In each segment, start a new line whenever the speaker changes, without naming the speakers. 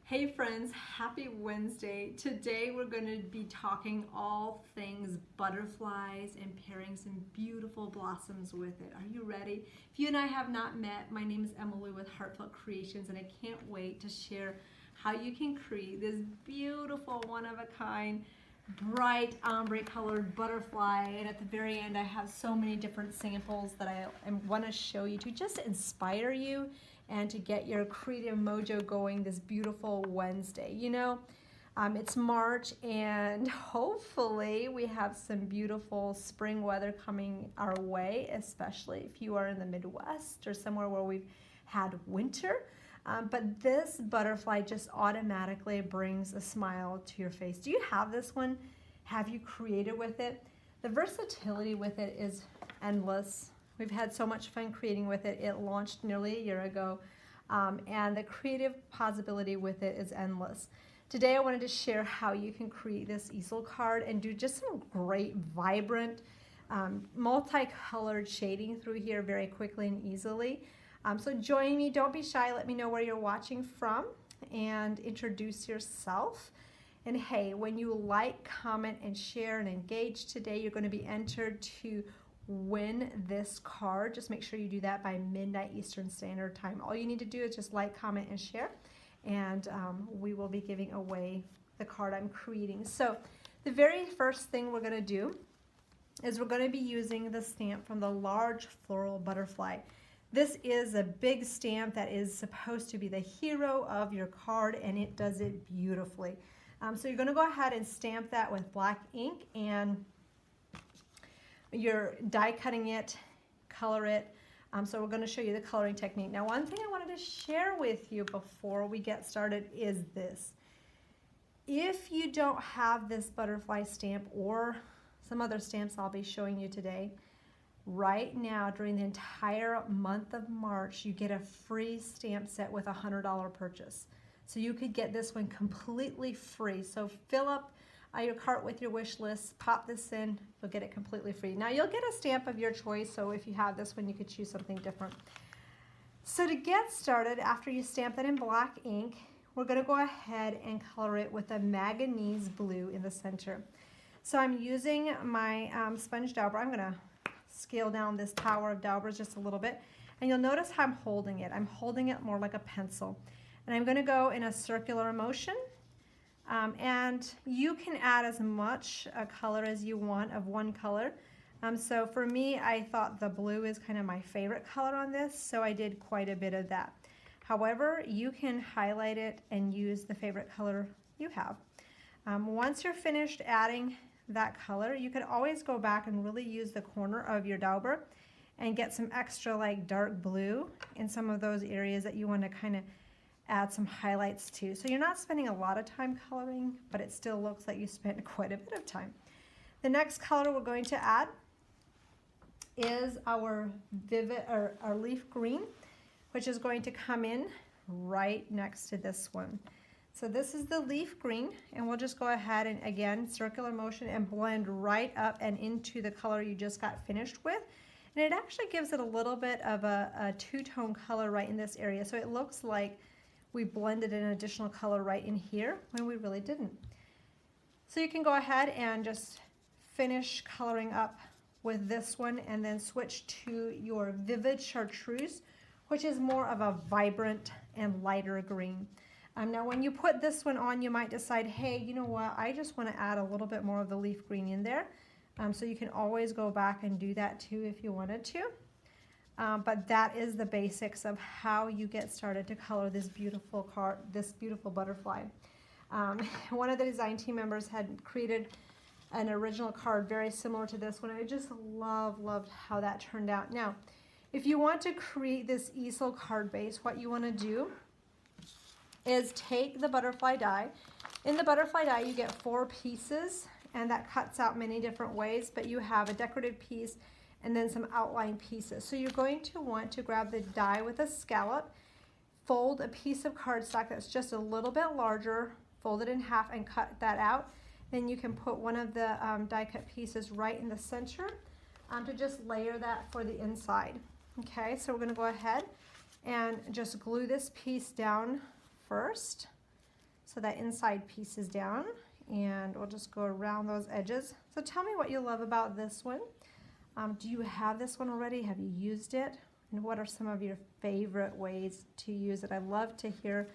Hey friends, happy Wednesday. Today we're going to be talking all things butterflies and pairing some beautiful blossoms with it. Are you ready? If you and I have not met, my name is Emily with Heartfelt Creations and I can't wait to share how you can create this beautiful one-of-a-kind bright ombre colored butterfly. And at the very end I have so many different samples that I want to show you to just inspire you and to get your creative mojo going this beautiful Wednesday. It's March and hopefully we have some beautiful spring weather coming our way, especially if you are in the Midwest or somewhere where we've had winter. But this butterfly just automatically brings a smile to your face. Do you have this one? Have you created with it? The versatility with it is endless. We've had so much fun creating with it. It launched nearly a year ago, and the creative possibility with it is endless. Today I wanted to share how you can create this easel card and do just some great, vibrant, multicolored shading through here very quickly and easily. So join me, don't be shy, let me know where you're watching from and introduce yourself. And hey, when you like, comment, and share and engage today, you're going to be entered to win this card. Just make sure you do that by midnight Eastern Standard Time. All you need to do is just like, comment, and share, and we will be giving away the card I'm creating. So the very first thing we're going to do is we're going to be using the stamp from the large floral butterfly. This is a big stamp that is supposed to be the hero of your card, and it does it beautifully. So you're going to go ahead and stamp that with black ink, and you're die cutting it, color it. So we're going to show you the coloring technique. Now, one thing I wanted to share with you before we get started is this. If you don't have this butterfly stamp or some other stamps I'll be showing you today, right now during the entire month of March, you get a free stamp set with a $100 purchase. So you could get this one completely free. So fill up your cart with your wish list, pop this in, you'll get it completely free. Now you'll get a stamp of your choice, so if you have this one, you could choose something different. So to get started, after you stamp that in black ink, we're going to go ahead and color it with a manganese blue in the center. So I'm using my sponge dauber. I'm going to scale down this tower of daubers just a little bit, and you'll notice how I'm holding it. I'm holding it more like a pencil. And I'm going to go in a circular motion, and you can add as much color as you want of one color. So for me, I thought the blue is kind of my favorite color on this, so I did quite a bit of that. However, you can highlight it and use the favorite color you have. Once you're finished adding that color, you can always go back and really use the corner of your dauber and get some extra like dark blue in some of those areas that you want to kind of add some highlights to. So you're not spending a lot of time coloring, but it still looks like you spent quite a bit of time. The next color we're going to add is our vivid or our leaf green, which is going to come in right next to this one. So this is the leaf green, and we'll just go ahead and again circular motion and blend right up and into the color you just got finished with. And it actually gives it a little bit of a two-tone color right in this area. So it looks like we blended an additional color right in here when we really didn't. So you can go ahead and just finish coloring up with this one and then switch to your vivid chartreuse, which is more of a vibrant and lighter green. Now when you put this one on, you might decide, hey, you know what, I just want to add a little bit more of the leaf green in there. So you can always go back and do that too if you wanted to. But that is the basics of how you get started to color this beautiful card, this beautiful butterfly. One of the design team members had created an original card very similar to this one. I just loved how that turned out. Now, if you want to create this easel card base, what you want to do is take the butterfly die. In the butterfly die, you get 4 pieces, and that cuts out many different ways, but you have a decorative piece and then some outline pieces. So you're going to want to grab the die with a scallop, fold a piece of cardstock that's just a little bit larger, fold it in half and cut that out. Then you can put one of the die cut pieces right in the center to just layer that for the inside. Okay, so we're going to go ahead and just glue this piece down first. so that inside piece is down, and we'll just go around those edges. So tell me what you love about this one. Do you have this one already? Have you used it? And what are some of your favorite ways to use it? I'd love to hear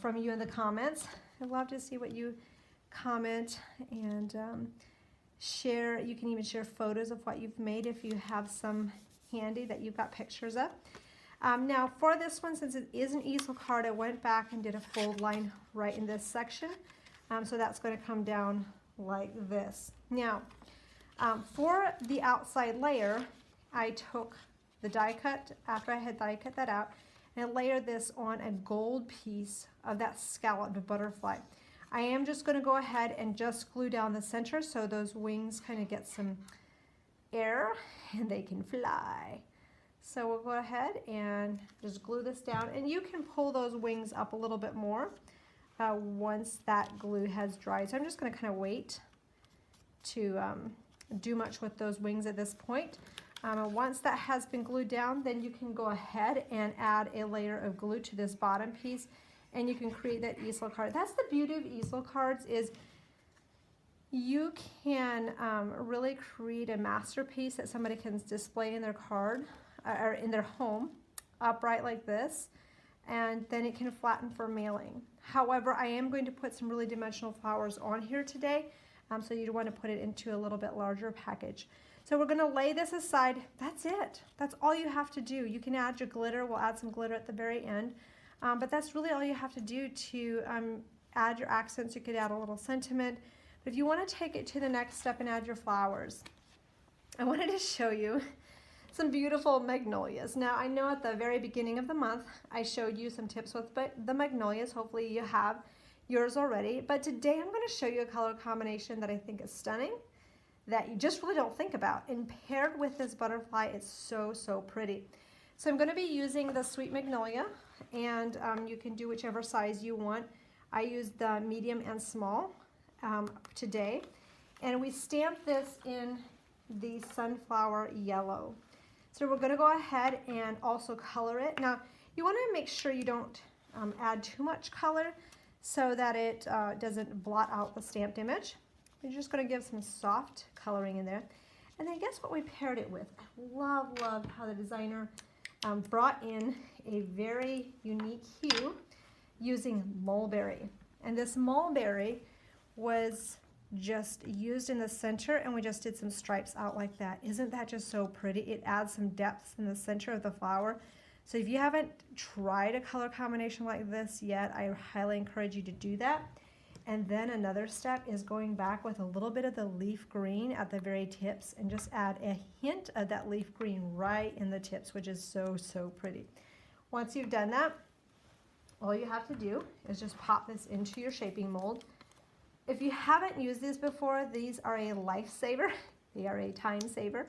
from you in the comments. I'd love to see what you comment and share. You can even share photos of what you've made if you have some handy that you've got pictures of. Now for this one, since it is an easel card, I went back and did a fold line right in this section. So that's going to come down like this. Now, for the outside layer, I took the die cut, after I had die cut that out, and layered this on a gold piece of that scalloped butterfly. I am just going to go ahead and just glue down the center so those wings kind of get some air and they can fly. So we'll go ahead and just glue this down, and you can pull those wings up a little bit more once that glue has dried. So I'm just going to kind of wait to do much with those wings at this point. And once that has been glued down, then you can go ahead and add a layer of glue to this bottom piece, and you can create that easel card. That's the beauty of easel cards, is you can really create a masterpiece that somebody can display in their card or in their home, upright like this, and then it can flatten for mailing. However, I am going to put some really dimensional flowers on here today, so you'd want to put it into a little bit larger package. So we're going to lay this aside. That's it. That's all you have to do. You can add your glitter. We'll add some glitter at the very end. But that's really all you have to do to add your accents. You could add a little sentiment. But if you want to take it to the next step and add your flowers, I wanted to show you some beautiful magnolias. Now, I know at the very beginning of the month, I showed you some tips with the magnolias. Hopefully you have yours already. But today I'm going to show you a color combination that I think is stunning, that you just really don't think about. And paired with this butterfly, it's so, so pretty. So I'm going to be using the Sweet Magnolia, and you can do whichever size you want. I used the medium and small today. And we stamped this in the sunflower yellow. So we're going to go ahead and also color it. Now, you want to make sure you don't add too much color so that it doesn't blot out the stamped image. You're just going to give some soft coloring in there. And then guess what we paired it with? I love how the designer brought in a very unique hue using mulberry. And this mulberry was just used in the center, and we just did some stripes out like that. Isn't that just so pretty? It adds some depth in the center of the flower. So if you haven't tried a color combination like this yet, I highly encourage you to do that. And then another step is going back with a little bit of the leaf green at the very tips and just add a hint of that leaf green right in the tips, which is so, so pretty. Once you've done that, all you have to do is just pop this into your shaping mold. If you haven't used these before, these are a lifesaver. They are a time saver,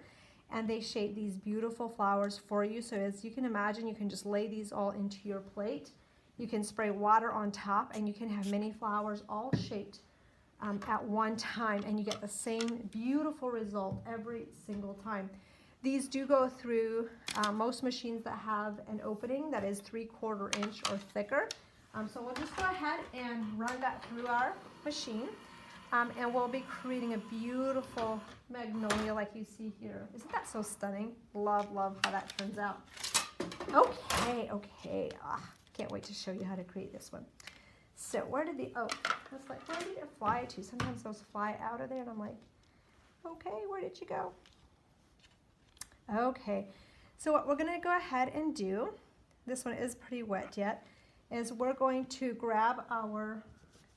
and they shape these beautiful flowers for you. So as you can imagine, you can just lay these all into your plate. You can spray water on top, and you can have many flowers all shaped at one time, and you get the same beautiful result every single time. These do go through most machines that have an opening that is 3/4 inch or thicker. So we'll just go ahead and run that through our machine, and we'll be creating a beautiful magnolia like you see here. Isn't that so stunning? Love how that turns out. Okay. Can't wait to show you how to create this one. So where did the, that's like, where did it fly to? Sometimes those fly out of there, and I'm like, okay, where did you go? Okay, so what we're going to go ahead and do, this one is pretty wet yet, is we're going to grab our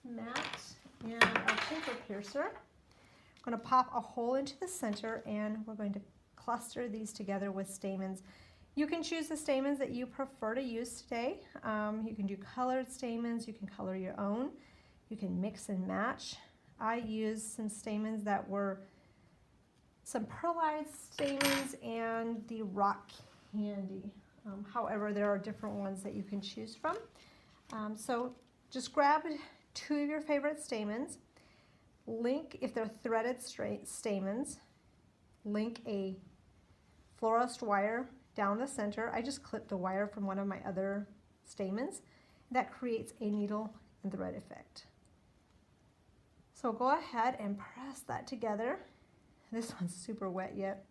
mat and our paper piercer. We're going to pop a hole into the center, and we're going to cluster these together with stamens. You can choose the stamens that you prefer to use today. You can do colored stamens, you can color your own, you can mix and match. I used some stamens that were some pearlized stamens and the rock candy. However, there are different ones that you can choose from. So just grab 2 of your favorite stamens, link, if they're threaded stamens, link a florist wire down the center. I just clipped the wire from one of my other stamens. That creates a needle and the right effect. So go ahead and press that together. This one's super wet yet,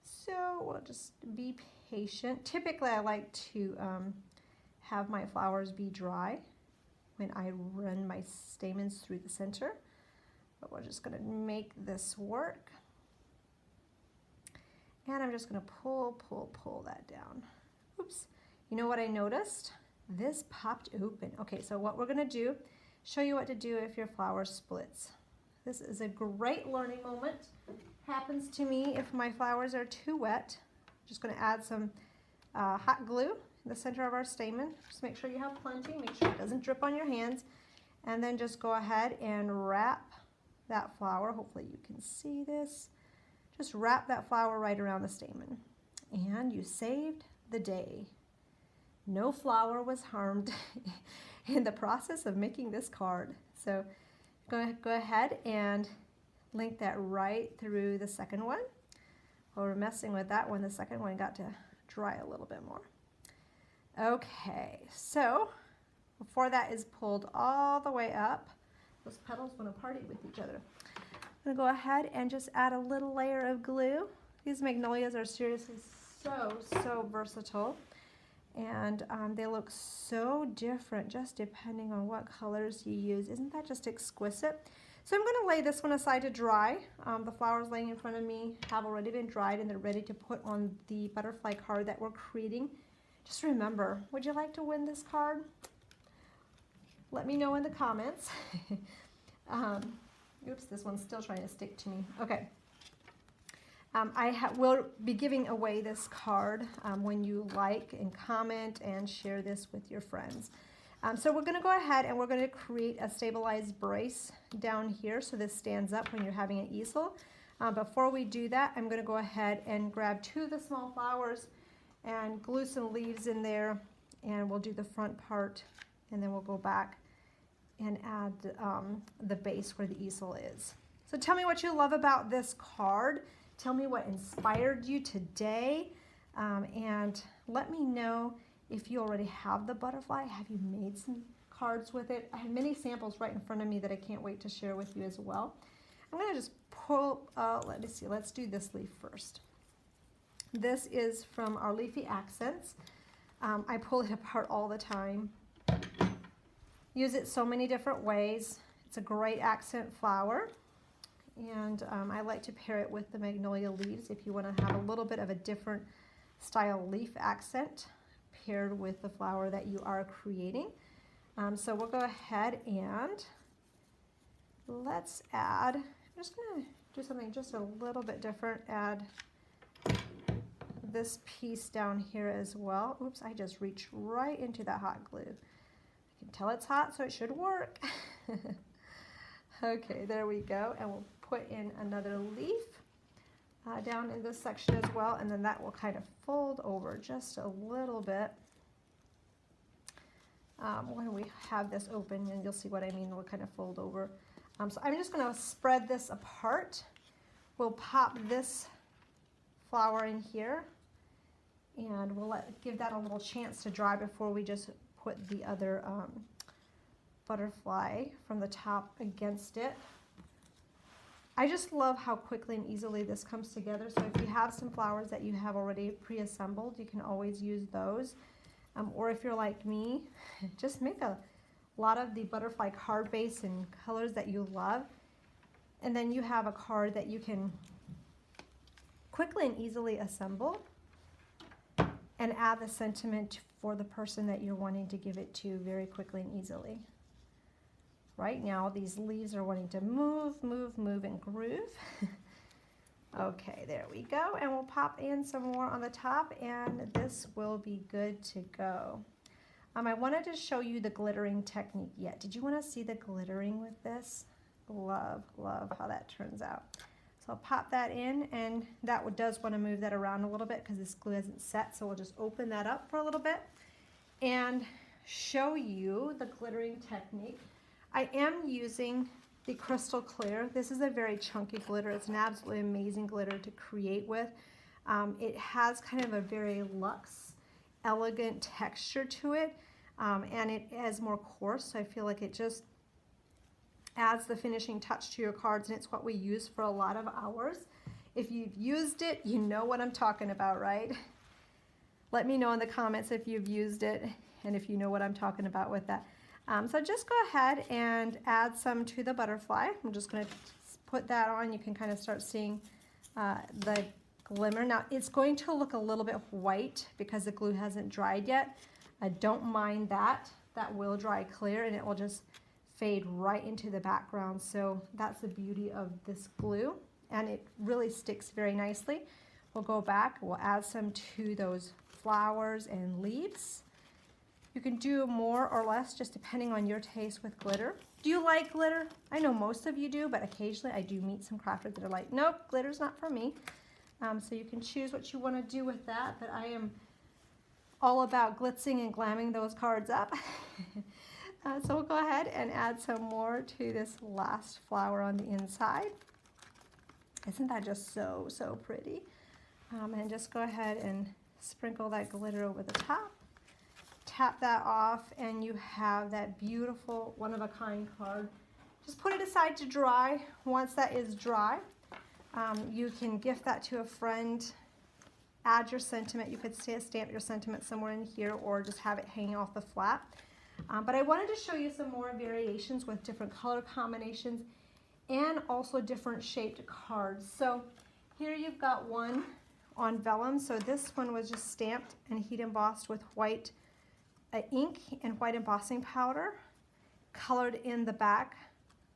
so we'll just be patient. Typically I like to have my flowers be dry when I run my stamens through the center, but we're just going to make this work. And I'm just going to pull that down. Oops. You know what I noticed? This popped open. Okay, so what we're going to do, show you what to do if your flower splits. This is a great learning moment. Happens to me if my flowers are too wet. Just going to add some hot glue in the center of our stamen. Just make sure you have plenty. Make sure it doesn't drip on your hands. And then just go ahead and wrap that flower. Hopefully you can see this. Just wrap that flower right around the stamen. And you saved the day. No flower was harmed in the process of making this card. So go ahead and link that right through the second one. While we're messing with that one, the second one got to dry a little bit more. Okay, so before that is pulled all the way up, those petals want to party with each other. I'm going to go ahead and just add a little layer of glue. These magnolias are seriously so versatile, and they look so different just depending on what colors you use. Isn't that just exquisite? So I'm going to lay this one aside to dry. The flowers laying in front of me have already been dried and they're ready to put on the butterfly card that we're creating. Just remember, would you like to win this card? Let me know in the comments. Oops, this one's still trying to stick to me. Okay. I will be giving away this card when you like and comment and share this with your friends. So we're going to go ahead and we're going to create a stabilized brace down here so this stands up when you're having an easel. Before we do that, I'm going to go ahead and grab two of the small flowers and glue some leaves in there, and we'll do the front part, and then we'll go back and add the base where the easel is. So tell me what you love about this card. Tell me what inspired you today, and let me know if you already have the butterfly. Have you made some cards with it? I have many samples right in front of me that I can't wait to share with you as well. I'm going to just pull, let me see, let's do this leaf first. This is from our Leafy Accents. I pull it apart all the time. Use it so many different ways. It's a great accent flower, and I like to pair it with the magnolia leaves if you want to have a little bit of a different style leaf accent paired with the flower that you are creating. So we'll go ahead and let's add, I'm just going to do something just a little bit different, add this piece down here as well. Oops, I just reached right into that hot glue. I can tell it's hot, so it should work. Okay, there we go, and we'll put in another leaf down in this section as well, and then that will kind of fold over just a little bit. When we have this open, and you'll see what I mean, it'll kind of fold over. So I'm just going to spread this apart. We'll pop this flower in here, and we'll give that a little chance to dry before we just put the other butterfly from the top against it. I just love how quickly and easily this comes together. So if you have some flowers that you have already pre-assembled, you can always use those. Or if you're like me, just make a lot of the butterfly card base in colors that you love. And then you have a card that you can quickly and easily assemble and add the sentiment for the person that you're wanting to give it to very quickly and easily. Right now, these leaves are wanting to move, and groove. Okay, there we go. And we'll pop in some more on the top, and this will be good to go. I wanted to show you the glittering technique yet. Did you want to see the glittering with this? Love how that turns out. So I'll pop that in, and that does want to move that around a little bit because this glue hasn't set, so we'll just open that up for a little bit and show you the glittering technique. I am using the Crystal Clear. This is a very chunky glitter. It's an absolutely amazing glitter to create with. It has kind of a very luxe, elegant texture to it. and it is more coarse, so I feel like it just adds the finishing touch to your cards, and it's what we use for a lot of ours. If you've used it, you know what I'm talking about, right? Let me know in the comments if you've used it and if you know what I'm talking about with that. So just go ahead and add some to the butterfly. I'm just going to put that on. You can kind of start seeing the glimmer. Now it's going to look a little bit white because the glue hasn't dried yet. I don't mind that. That will dry clear and it will just fade right into the background. So that's the beauty of this glue, and it really sticks very nicely. We'll go back, we'll add some to those flowers and leaves. You can do more or less just depending on your taste with glitter. Do you like glitter? I know most of you do, but occasionally I do meet some crafters that are like, nope, glitter's not for me. So you can choose what you want to do with that, but I am all about glitzing and glamming those cards up. So we'll go ahead and add some more to this last flower on the inside. Isn't that just so, so pretty? And just go ahead and sprinkle that glitter over the top. Tap that off and you have that beautiful one-of-a-kind card. Just put it aside to dry. Once that is dry, you can gift that to a friend. Add your sentiment. You could stamp your sentiment somewhere in here or just have it hanging off the flat. But I wanted to show you some more variations with different color combinations and also different shaped cards. So here you've got one on vellum. So this one was just stamped and heat embossed with white ink and white embossing powder, colored in the back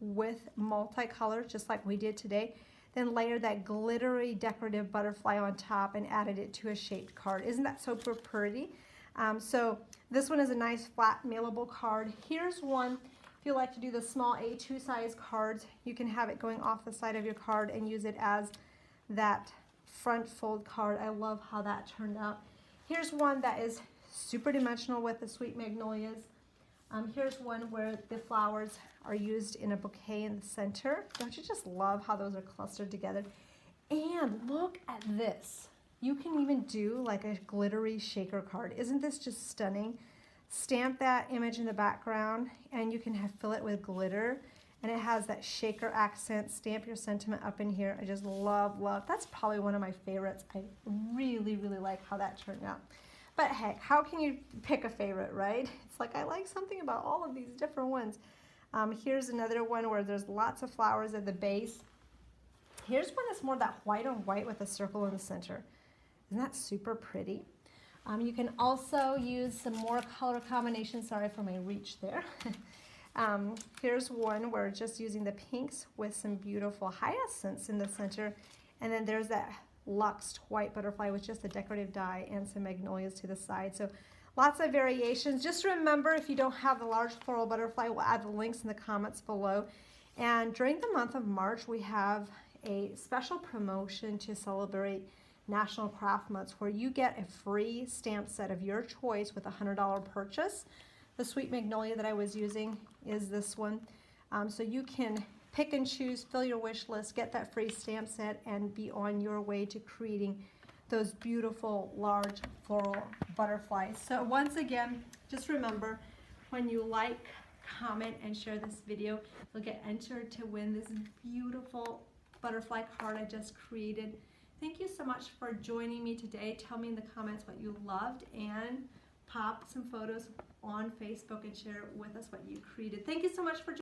with multicolor, just like we did today. Then layered that glittery decorative butterfly on top and added it to a shaped card. Isn't that so pretty? So this one is a nice flat mailable card. Here's one, if you like to do the small A2 size cards, you can have it going off the side of your card and use it as that front fold card. I love how that turned out. Here's one that is super dimensional with the sweet magnolias. Here's one where the flowers are used in a bouquet in the center. Don't you just love how those are clustered together? And look at this. You can even do like a glittery shaker card. Isn't this just stunning? Stamp that image in the background and you can fill it with glitter, and it has that shaker accent. Stamp your sentiment up in here. I just love. That's probably one of my favorites. I really, really like how that turned out. But heck, how can you pick a favorite, right? It's like I like something about all of these different ones. Here's another one where there's lots of flowers at the base. Here's one that's more that white on white with a circle in the center. Isn't that super pretty? You can also use some more color combinations. Sorry for my reach there. Here's one where just using the pinks with some beautiful hyacinths in the center. And then there's that luxed white butterfly with just a decorative die and some magnolias to the side. So lots of variations. Just remember, if you don't have the large floral butterfly, we'll add the links in the comments below. And during the month of March, we have a special promotion to celebrate National Craft Month where you get a free stamp set of your choice with a $100 purchase. The sweet magnolia that I was using is this one. So you can pick and choose, fill your wish list, get that free stamp set, and be on your way to creating those beautiful large floral butterflies. So once again, just remember, when you like, comment, and share this video, you'll get entered to win this beautiful butterfly card I just created. Thank you so much for joining me today. Tell me in the comments what you loved and pop some photos on Facebook and share with us what you created. Thank you so much for joining me.